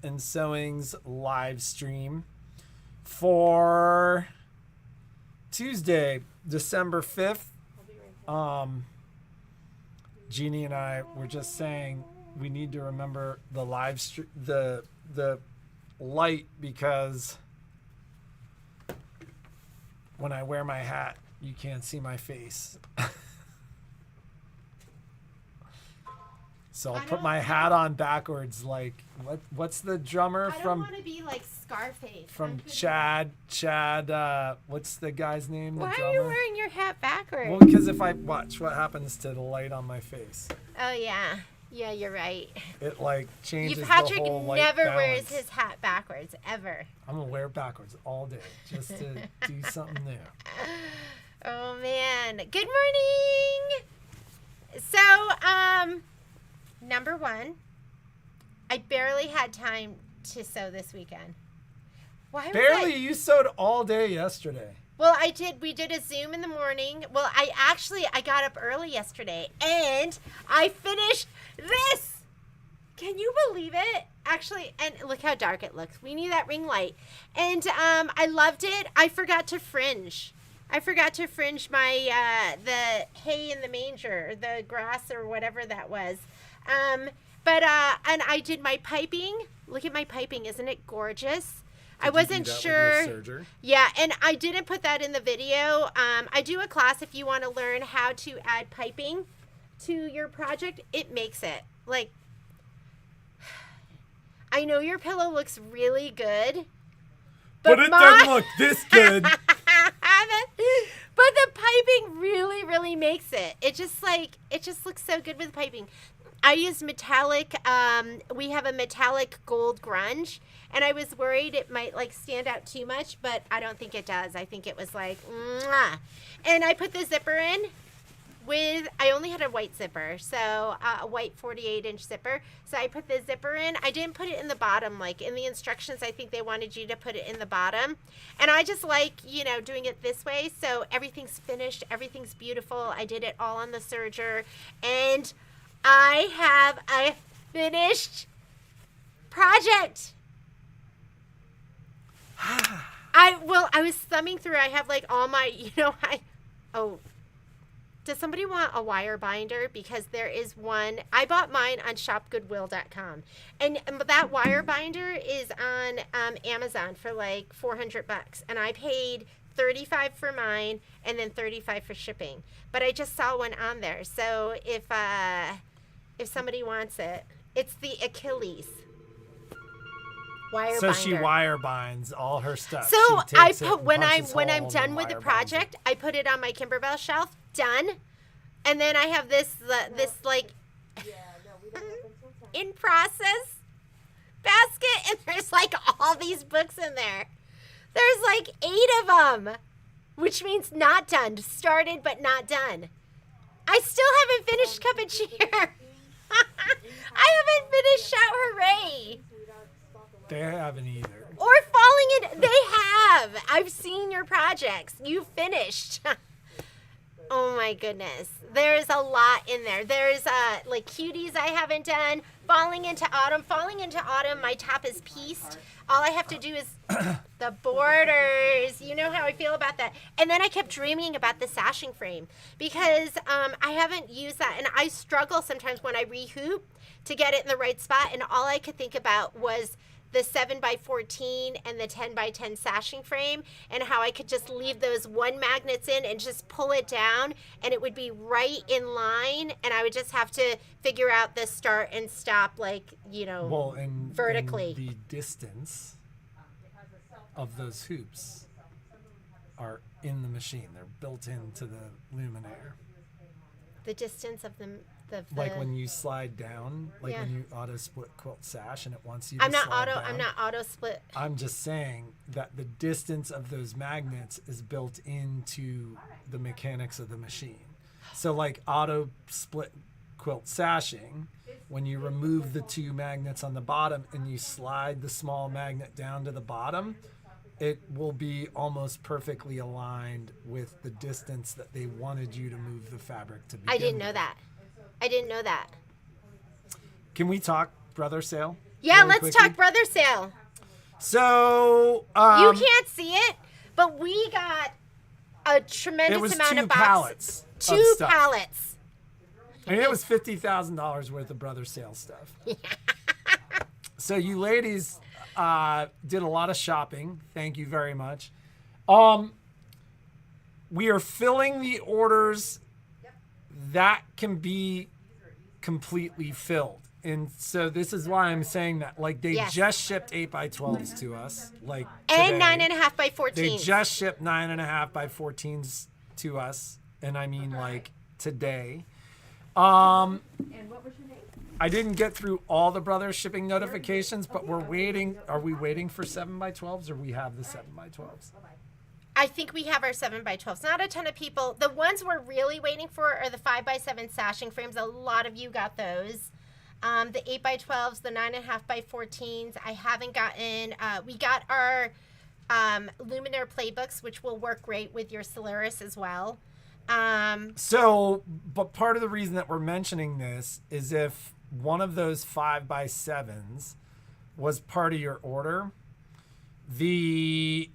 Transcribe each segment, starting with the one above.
and Sewing's live stream for Tuesday, December 5th. Jeannie and I were just saying we need to remember the live stream, the light, because when I wear my hat, you can't see my face. So I'll put my hat on backwards, like what's the drummer I from? don't want to be like Scarface. From Chad. What's the guy's name? Why the are you drummer? wearing your hat backwards? Well, because if I watch what happens to the light on my face, Oh yeah, yeah, you're right. it like changes Patrick the whole light never balance. wears his hat backwards ever. I'm gonna wear it backwards all day just to do something new. Oh man. Good morning. So, number one, I barely had time to sew this weekend. Why Barely, you sewed all day yesterday. Well, I did. We did a Zoom in the morning. Well, I got up early yesterday and I finished this. Can you believe it? Actually, and look how dark it looks. We need that ring light. And I loved it. I forgot to fringe. I forgot to fringe my the hay in the manger, the grass or whatever that was. But and I did my piping. Look at my piping. Isn't it gorgeous? I wasn't sure. Yeah, and I didn't put that in the video. I do a class if you want to learn how to add piping to your project. It makes it. Like, I know your pillow looks really good. But it doesn't look this good. But the piping really, really makes it. It just looks so good with piping. I use metallic, we have a metallic gold grunge, and I was worried it might like stand out too much, but I don't think it does. I think it was like, mwah. And I put the zipper in with, I only had a white zipper, so a white 48-inch zipper. So I put the zipper in. I didn't put it in the bottom. Like in the instructions, I think they wanted you to put it in the bottom. And I just like, doing it this way. So everything's finished. Everything's beautiful. I did it all on the serger. And I have a finished project. I was thumbing through. I have like all my, does somebody want a wire binder? Because there is one. I bought mine on shopgoodwill.com. And that wire binder is on Amazon for like $400. And I paid $35 for mine and then $35 for shipping. But I just saw one on there. So if somebody wants it, it's the Achilles wire binder. So she wire binds all her stuff. So I put when I'm done with the project, I put it on my Kimberbell shelf. Done. And then I have this like in process basket, and there's like all these books in there. There's like 8 of them, which means not done. Started but not done. I still haven't finished Cup and Cheer. I haven't finished Shout Hooray. They haven't either. Or Falling in. They have. I've seen your projects. You finished. Oh my goodness. There's a lot in there. There's like Cuties I haven't done. Falling into Autumn. Falling into Autumn, my top is pieced. All I have to do is the borders. You know how I feel about that. And then I kept dreaming about the sashing frame because I haven't used that. And I struggle sometimes when I rehoop to get it in the right spot. And all I could think about was the 7x14 and the 10x10 sashing frame, and how I could just leave those 1 magnets in and just pull it down, and it would be right in line, and I would just have to figure out the start and stop, like, vertically. And the distance of those hoops are in the machine. They're built into the luminaire. The distance of the like when you slide down, like when you auto split quilt sash and it wants you to I'm not slide down. I'm not auto split. I'm just saying that the distance of those magnets is built into the mechanics of the machine. So like auto split quilt sashing, when you remove the 2 magnets on the bottom and you slide the small magnet down to the bottom, it will be almost perfectly aligned with the distance that they wanted you to move the fabric to begin I didn't know that. I didn't know that. Can we talk brother sale? Yeah, really let's quickly? talk brother sale. So You can't see it, but we got a it tremendous was amount 2 of boxes. pallets. of Two stuff. pallets. I mean, it was $50,000 worth of brother sale stuff. So you ladies did a lot of shopping. Thank you very much. We are filling the orders that can be completely filled. And so this is why I'm saying that. Like, they Yes. just shipped 8x12s to us. Like, And today. 9.5 by 14. They just shipped 9.5 by 14s to us. And I mean, like, today. And what was your name? I didn't get through all the brother shipping notifications, but we're waiting. Are we waiting for 7x12s, or we have the 7x12s? I think we have our 7x12s. Not a ton of people. The ones we're really waiting for are the 5x7 sashing frames. A lot of you got those. The 8x12s, the 9.5 by 14s. I haven't gotten. We got our Luminaire playbooks, which will work great with your Solaris as well. So, but part of the reason that we're mentioning this is if one of those 5x7s was part of your order, we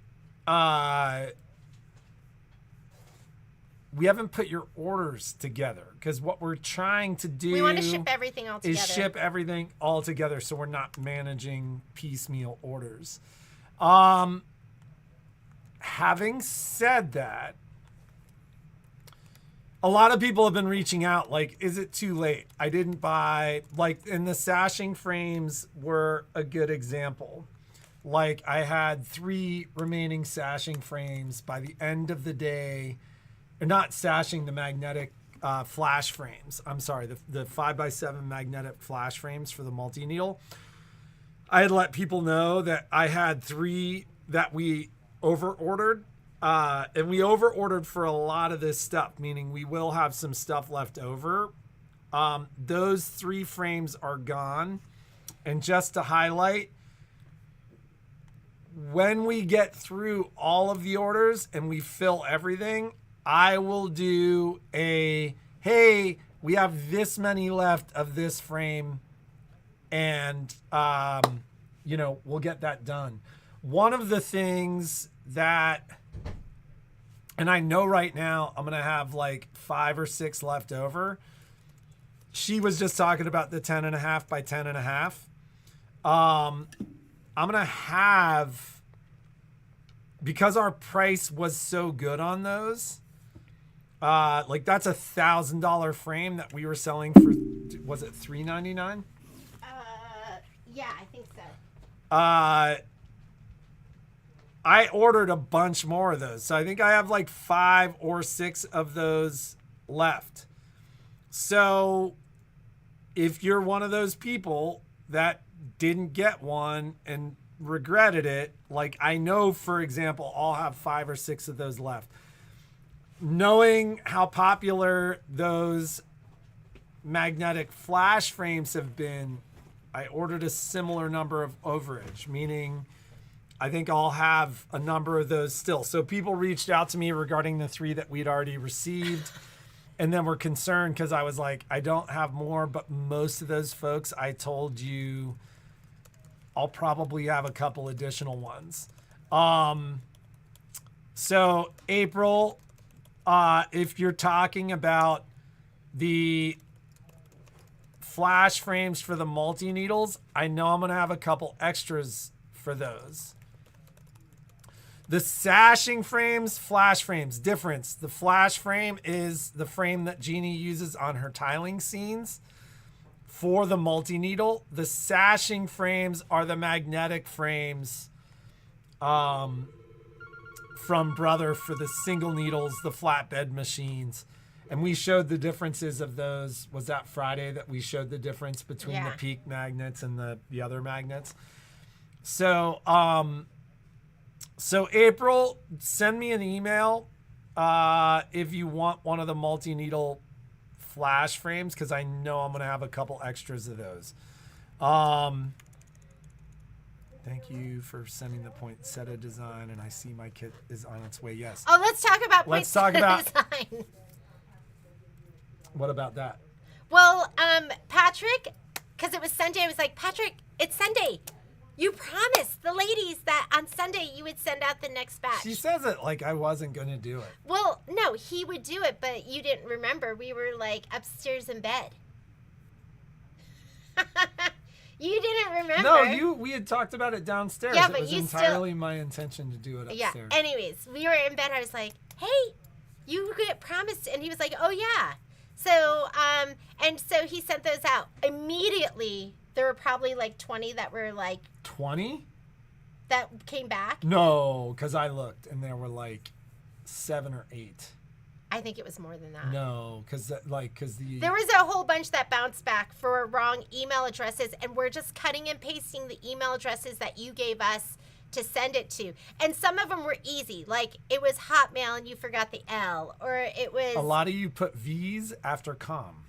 haven't put your orders together, because what we're trying to do We want to ship everything all together. is ship everything all together, so we're not managing piecemeal orders. Having said that, a lot of people have been reaching out, like, is it too late? I didn't buy, like, and the sashing frames were a good example. Like, I had 3 remaining sashing frames by the end of the day. Or not sashing, the magnetic flash frames. I'm sorry, the 5x7 magnetic flash frames for the multi-needle. I had let people know that I had 3 that we over-ordered. And we over-ordered for a lot of this stuff, meaning we will have some stuff left over. Those 3 frames are gone. And just to highlight, when we get through all of the orders and we fill everything, I will do hey, we have this many left of this frame, and, we'll get that done. One of the things that, and I know right now I'm going to have like 5 or 6 left over. She was just talking about the 10.5 by 10.5. I'm going to have, because our price was so good on those, like that's $1,000 frame that we were selling for, was it $399? Yeah, I think so. I ordered a bunch more of those. So I think I have like 5 or 6 of those left. So if you're one of those people that didn't get one and regretted it, like I know, for example, I'll have 5 or 6 of those left. Knowing how popular those magnetic flash frames have been, I ordered a similar number of overage, meaning I think I'll have a number of those still. So people reached out to me regarding the 3 that we'd already received, and then were concerned because I was like, I don't have more, but most of those folks, I told you, I'll probably have a couple additional ones. So April, if you're talking about the flash frames for the multi-needles, I know I'm going to have a couple extras for those. The sashing frames, flash frames, difference. The flash frame is the frame that Jeannie uses on her tiling scenes for the multi-needle. The sashing frames are the magnetic frames from Brother for the single needles, the flatbed machines. And we showed the differences of those. Was that Friday that we showed the difference between the Peak magnets and the other magnets? So, so April, send me an email if you want one of the multi-needle flash frames, because I know I'm going to have a couple extras of those. Thank you for sending the poinsettia design, and I see my kit is on its way. Yes. Oh, let's talk about Let's talk about design. What about that? Well, Patrick, because it was Sunday, I was like, Patrick, It's Sunday. You promised the ladies that on Sunday you would send out the next batch. She says it like I wasn't going to do it. Well, no, he would do it, but you didn't remember. We were like upstairs in bed. You didn't remember. No, we had talked about it downstairs. Yeah, it but was you entirely my intention to do it Yeah. upstairs. Anyways, we were in bed. I was like, "Hey, you get promised," and he was like, "Oh yeah." So, and so he sent those out immediately. There were probably like 20 that were like 20? that came back. No, because I looked and there were like 7 or 8. I think it was more than that. No, because There was a whole bunch that bounced back for wrong email addresses, and we're just cutting and pasting the email addresses that you gave us to send it to. And some of them were easy, like it was Hotmail and you forgot the L, or it was. a lot of you put V's after com.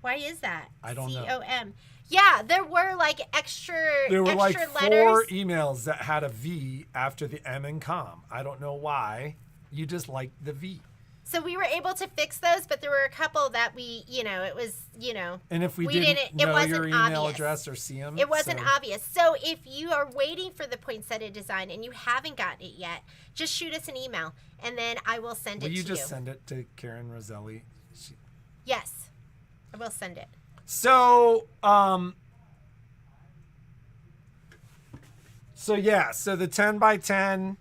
Why is that? I don't know. COM. Yeah, there were like extra. There were like extra 4 letters. emails that had a V after the M in com. I don't know why. You just liked the V. So we were able to fix those, but there were a couple that it was, And if we We didn't didn't- it know wasn't your email obvious. address or see them, it wasn't obvious. So if you are waiting for the poinsettia design and you haven't gotten it yet, just shoot us an email and then I will send Will it you to just you. send it to Karen Roselli? Yes, I will send it. So, so the 10 by 10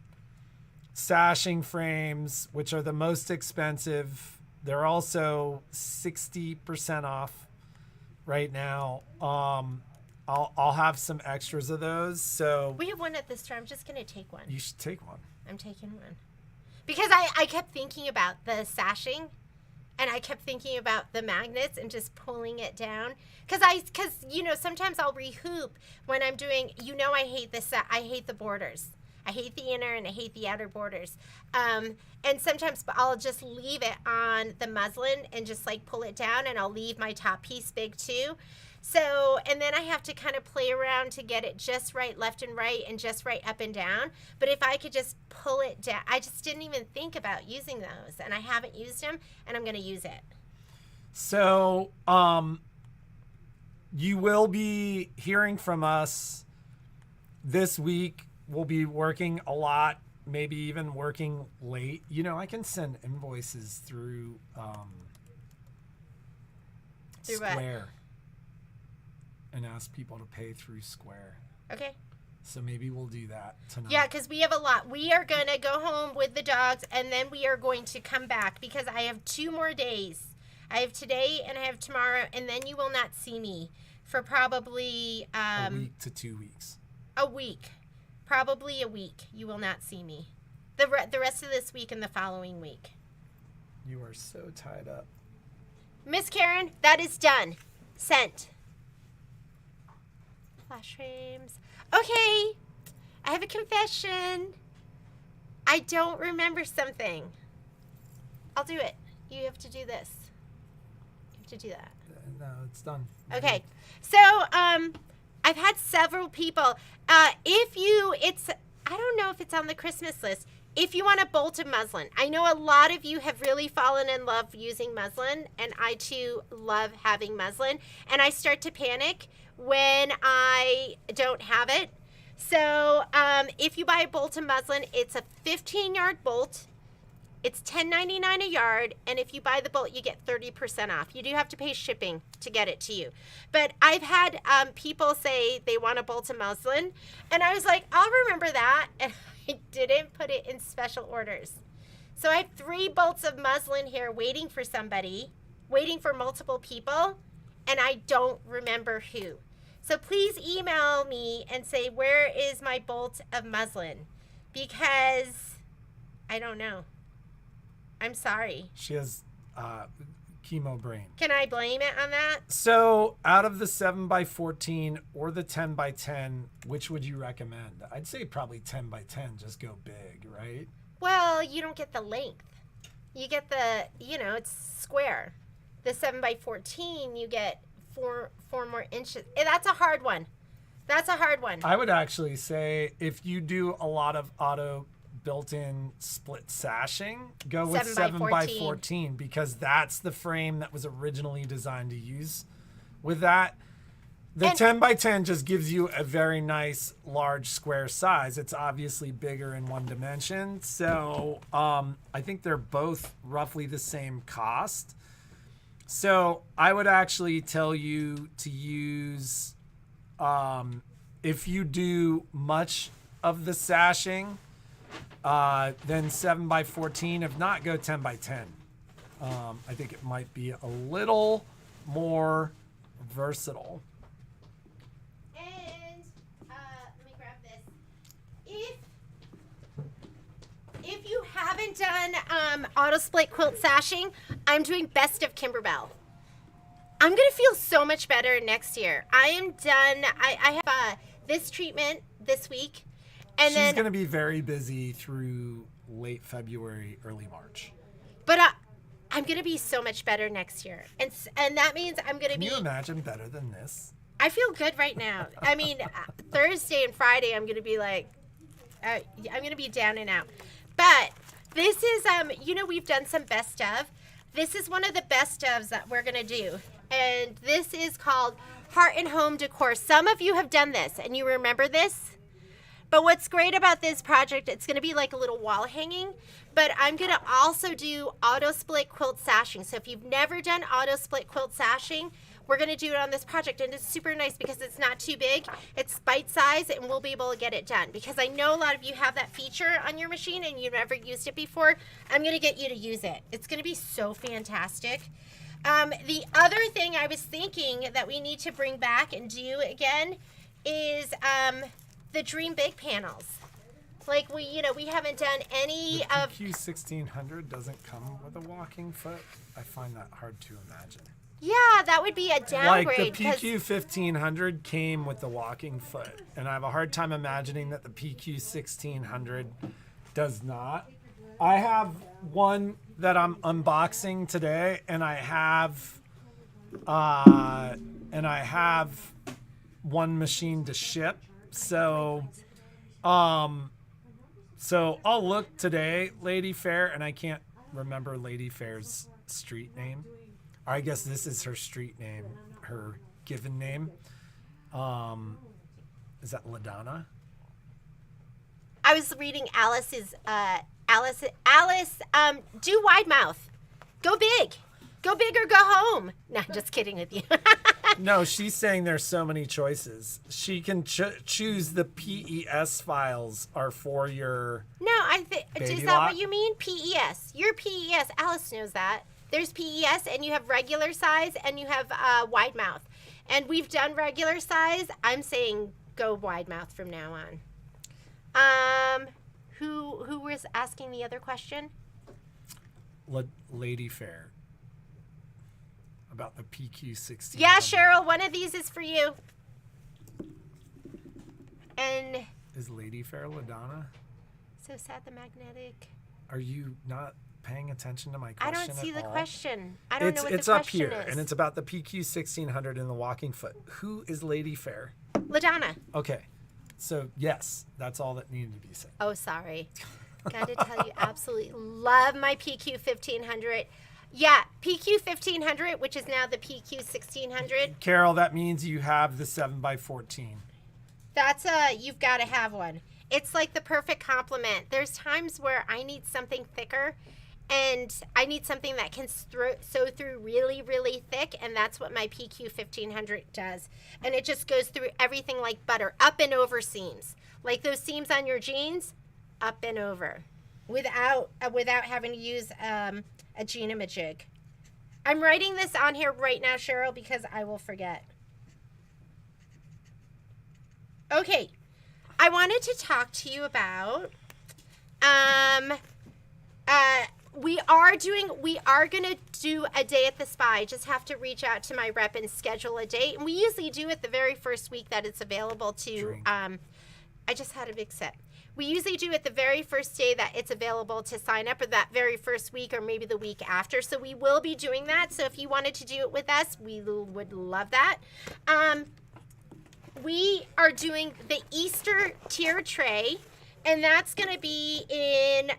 sashing frames, which are the most expensive, they're also 60% off right now. I'll have some extras of those, so We have one at the store. I'm just going to take one. you should take one. I'm taking one. Because I kept thinking about the sashing and I kept thinking about the magnets and just pulling it down. Because sometimes I'll rehoop when I'm doing, I hate this. I hate the borders. I hate the inner and I hate the outer borders. And sometimes I'll just leave it on the muslin and just like pull it down, and I'll leave my top piece big too. So, and then I have to kind of play around to get it just right, left and right, and just right up and down. But if I could just pull it down, I just didn't even think about using those, and I haven't used them, and I'm going to use it. So, you will be hearing from us this week. We'll be working a lot, maybe even working late. I can send invoices through Through what? Square and ask people to pay through Square. Okay. So maybe we'll do that tonight. Yeah, because we have a lot. We are going to go home with the dogs, and then we are going to come back because I have 2 more days. I have today and I have tomorrow, and then you will not see me for probably a week to 2 weeks. a week. Probably a week. You will not see me. The rest of this week and the following week. You are so tied up. Miss Karen, that is done. Sent. Flash frames. Okay. I have a confession. I don't remember something. I'll do it. You have to do this. You have to do that. No, it's done. Okay. So, I've had several people. I don't know if it's on the Christmas list. If you want a bolt of muslin, I know a lot of you have really fallen in love using muslin, and I too love having muslin. And I start to panic when I don't have it. So, if you buy a bolt of muslin, it's a 15-yard bolt. It's $10.99 a yard, and if you buy the bolt, you get 30% off. You do have to pay shipping to get it to you. But I've had people say they want a bolt of muslin, and I was like, I'll remember that, and I didn't put it in special orders. So I have 3 bolts of muslin here waiting for somebody, waiting for multiple people, and I don't remember who. So please email me and say, where is my bolt of muslin? Because I don't know. I'm sorry. She has chemo brain. Can I blame it on that? So out of the 7 by 14 or the 10 by 10, which would you recommend? I'd say probably 10 by 10, just go big, right? Well, you don't get the length. You get it's square. The 7 by 14, you get four more inches. That's a hard one. I would actually say if you do a lot of auto built-in split sashing, go with 7 by 14 because that's the frame that was originally designed to use with that. The And- 10 by 10 just gives you a very nice large square size. It's obviously bigger in one dimension. So I think they're both roughly the same cost. So I would actually tell you to use, if you do much of the sashing, then 7 by 14. If not, go 10 by 10. I think it might be a little more versatile. And let me grab this. If you haven't done auto split quilt sashing, I'm doing Best of Kimberbell. I'm gonna feel so much better next year. I am done. I have this treatment this week, and She's then going to be very busy through late February, early March. but I'm gonna be so much better next year, and that means I'm gonna Can be. you imagine better than this? I feel good right now. I mean, Thursday and Friday, I'm gonna be like, I'm gonna be down and out. But this is, we've done some best of. This is one of the best ofs that we're gonna do, and this is called Heart and Home Decor. Some of you have done this, and you remember this. But what's great about this project, it's going to be like a little wall hanging, but I'm going to also do auto split quilt sashing. So if you've never done auto split quilt sashing, we're going to do it on this project, and it's super nice because it's not too big. It's bite size, and we'll be able to get it done because I know a lot of you have that feature on your machine and you've never used it before. I'm going to get you to use it. It's going to be so fantastic. The other thing I was thinking that we need to bring back and do again is the Dream Big panels. Like we haven't done any of. PQ 1600 doesn't come with a walking foot. I find that hard to imagine. Yeah, that would be a downgrade. Like the 'cause- PQ 1500 came with the walking foot, and I have a hard time imagining that the PQ 1600 does not. I have one that I'm unboxing today, and I have one machine to ship. So I'll look today, Lady Fair, and I can't remember Lady Fair's street name. Or I guess this is her street name, her given name. Is that LaDonna? I was reading Alice's Alice, do wide mouth. Go big. Go big or go home. No, I'm just kidding with you. No, she's saying there's so many choices. She can choose the PES files are for your. No, is Baby that lot? what you mean? PES. Your PES. Alice knows that. There's PES, and you have regular size, and you have wide mouth. And we've done regular size. I'm saying go wide mouth from now on. Who was asking the other question? Lady Fair. About the PQ 16. Yeah, Cheryl, one of these is for you. And Is Lady Fair LaDonna? so sad the magnetic. Are you not paying attention to my I question? don't see at the all? question. I don't know what the It's up question here, is. and it's about the PQ 1600 and the walking foot. Who is Lady Fair? LaDonna. Okay, so yes, that's all that needed to be said. Oh, sorry. Got to tell you, absolutely love my PQ 1500. Yeah, PQ 1500, which is now the PQ 1600. Carol, that means you have the 7x14. That's you've got to have one. It's like the perfect complement. There's times where I need something thicker, and I need something that can sew through really, really thick, and that's what my PQ 1500 does. And it just goes through everything like butter, up and over seams, like those seams on your jeans, up and over, without having to use a Gina-majig. I'm writing this on here right now, Cheryl, because I will forget. Okay, I wanted to talk to you about we are gonna do a day at the spa. I just have to reach out to my rep and schedule a date. And we usually do it the very first week that it's available to Drink. I just had a big sip. We usually do it the very first day that it's available to sign up, or that very first week, or maybe the week after. So we will be doing that. So if you wanted to do it with us, we would love that. We are doing the Easter tier tray, and that's going to be in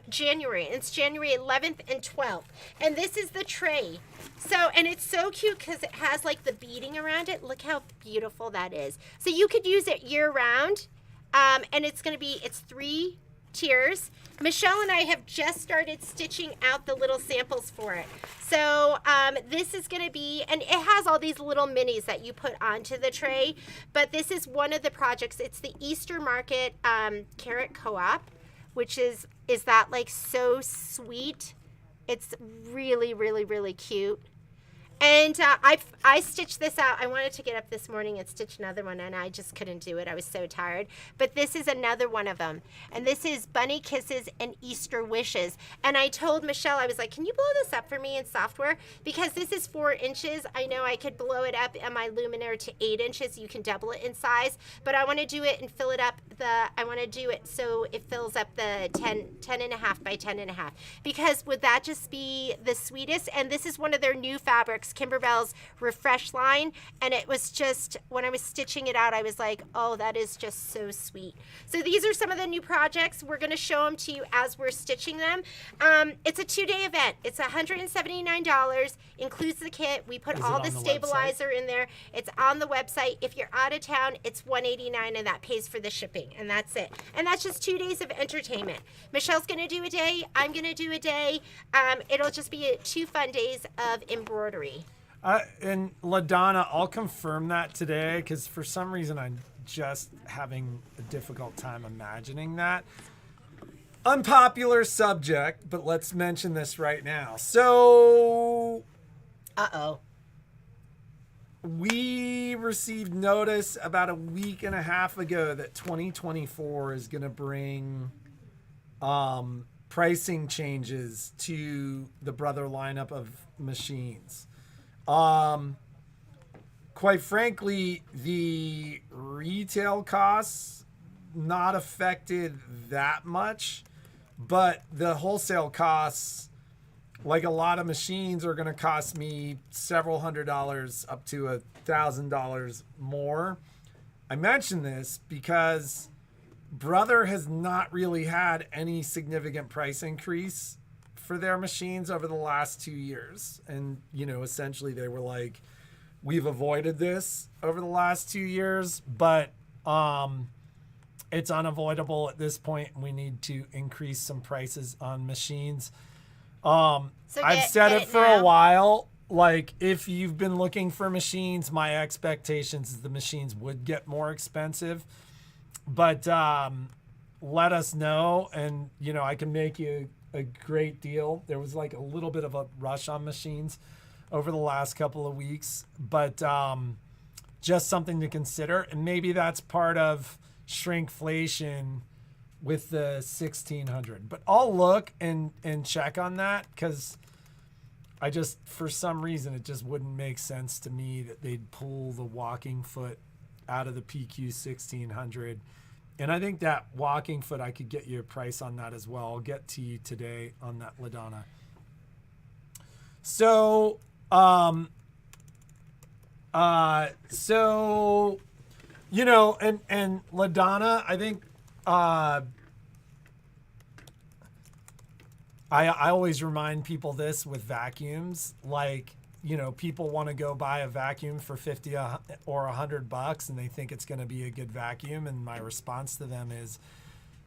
January. It's January 11th and 12th. And this is the tray. So, and it's so cute because it has like the beading around it. Look how beautiful that is. So you could use it year round. And it's going to be, it's 3 tiers. Michelle and I have just started stitching out the little samples for it. So this is going to be, and it has all these little minis that you put onto the tray, but this is one of the projects. It's the Easter Market Carrot Co-op, which is that like so sweet. It's really, really, really cute. And I stitched this out. I wanted to get up this morning and stitch another one, and I just couldn't do it. I was so tired. But this is another one of them. And this is Bunny Kisses and Easter Wishes. And I told Michelle, I was like, can you blow this up for me in software? Because this is 4 inches. I know I could blow it up in my Luminaire to 8 inches. You can double it in size. But I want to do it and fill it up. I want to do it so it fills up the 10.5 by 10.5. Because would that just be the sweetest? And this is one of their new fabrics, Kimberbell's Refresh line, and it was just, when I was stitching it out, I was like, oh, that is just so sweet. So these are some of the new projects. We're going to show them to you as we're stitching them. It's a 2-day event. It's $179, includes the kit. We put all the stabilizer in there. It's on the website. If you're out of town, it's $189, and that pays for the shipping, and that's it. And that's just 2 days of entertainment. Michelle's going to do a day. I'm going to do a day. It'll just be 2 fun days of embroidery. And LaDonna, I'll confirm that today because for some reason I'm just having a difficult time imagining that. Unpopular subject, but let's mention this right now. So, we received notice about a week and a half ago that 2024 is going to bring pricing changes to the Brother lineup of machines. Quite frankly, the retail costs not affected that much, but the wholesale costs, like a lot of machines, are going to cost me several $100s up to $1,000 more. I mention this because Brother has not really had any significant price increase for their machines over the last 2 years. And, you know, essentially they were like, we've avoided this over the last 2 years, but it's unavoidable at this point. We need to increase some prices on machines. I've said it for a while. Like, if you've been looking for machines, my expectations is the machines would get more expensive. But let us know, and, you know, I can make you a great deal. There was like a little bit of a rush on machines over the last couple of weeks, but just something to consider. And maybe that's part of shrinkflation with the 1600. But I'll look and check on that because I just, for some reason, it just wouldn't make sense to me that they'd pull the walking foot out of the PQ 1600. And I think that walking foot, I could get you a price on that as well. I'll get to you today on that, LaDonna. So, you know, and LaDonna, I think, I always remind people this with vacuums, like, you know, people want to go buy a vacuum for $50 or $100 and they think it's going to be a good vacuum. And my response to them is,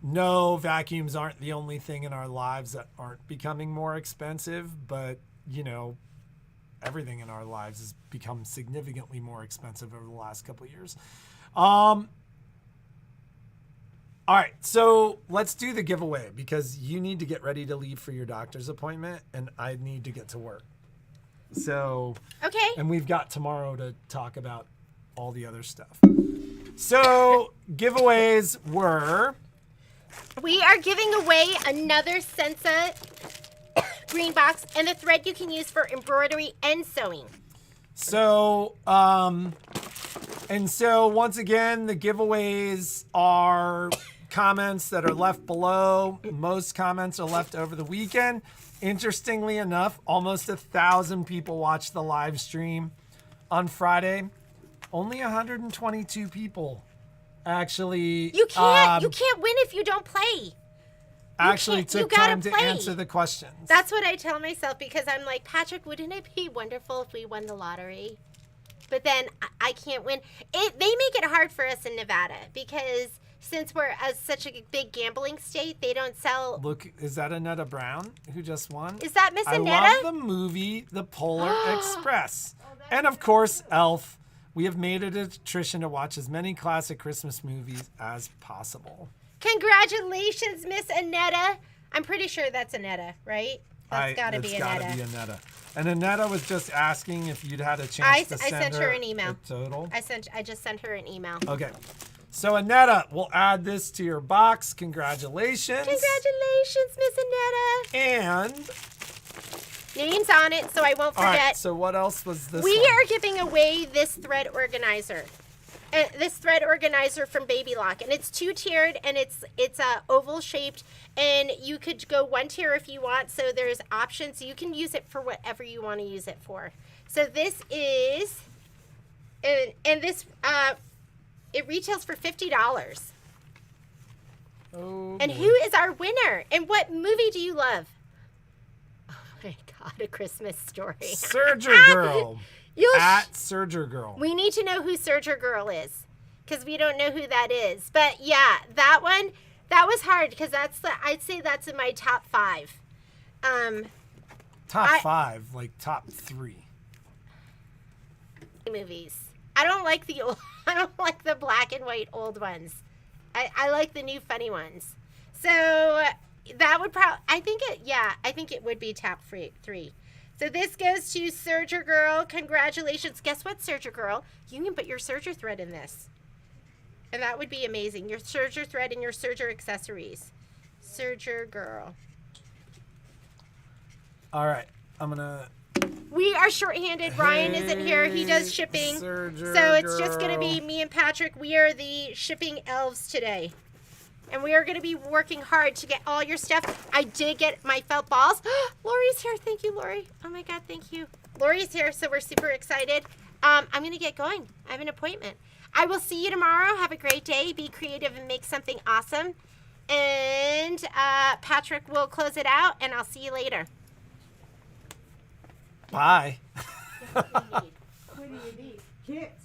no, vacuums aren't the only thing in our lives that aren't becoming more expensive, but, you know, everything in our lives has become significantly more expensive over the last couple of years. All right, so let's do the giveaway because you need to get ready to leave for your doctor's appointment and I need to get to work. So, okay. And we've got tomorrow to talk about all the other stuff. So, giveaways were... We are giving away another Sensa green box and the thread you can use for embroidery and sewing. So, and so once again, the giveaways are comments that are left below. Most comments are left over the weekend. Interestingly enough, almost 1,000 people watched the live stream on Friday. Only 122 people actually. You can't win if you don't play. actually can't- you took gotta time to play. answer the questions. That's what I tell myself because I'm like, Patrick, wouldn't it be wonderful if we won the lottery? But then I can't win. They make it hard for us in Nevada because since we're such a big gambling state, they don't sell. Look, is that Annetta Brown who just won? Is that Miss I Annetta? love the movie The Polar Express. And of course, Elf. We have made it a tradition to watch as many classic Christmas movies as possible. Congratulations, Miss Annetta. I'm pretty sure that's Annetta, right? That's got to be Annetta. Gotta be Annetta. And Annetta was just asking if you'd had a chance to I send sent her an email. the total. I just sent her an email. Okay. So Annetta, we'll add this to your box. Congratulations. Congratulations, Miss Annetta. And Name's on it, so I won't all right, forget. so what else was this We one? are giving away this thread organizer. This thread organizer from Baby Lock, and it's two-tiered, and it's oval shaped, and you could go one tier if you want. So there's options. You can use it for whatever you want to use it for. So this is, and this it retails for $50. Oh, And boy. who is our winner? And what movie do you love? Oh my God, A Christmas Story. Surger Girl. You'll At Surger Girl. We need to know who Surger Girl is because we don't know who that is. But yeah, that one, that was hard because I'd say that's in my top 5. Top 5, like top 3. Movies. I don't like the black and white old ones. I like the new funny ones. So that would probably, I think it would be top 3. So this goes to Surger Girl. Congratulations. Guess what, Surger Girl? You can put your Surger thread in this. And that would be amazing. Your Surger thread and your Surger accessories. Surger Girl. All right. I'm going to... We are shorthanded. Ryan isn't here. He does shipping. Surger So it's just going to Girl. be me and Patrick. We are the shipping elves today. And we are going to be working hard to get all your stuff. I did get my felt balls. Lori's here. Thank you, Lori. Oh, my God. Thank you. Lori's here, so we're super excited. I'm going to get going. I have an appointment. I will see you tomorrow. Have a great day. Be creative and make something awesome. And Patrick will close it out, and I'll see you later. Bye. What do you need? Kits.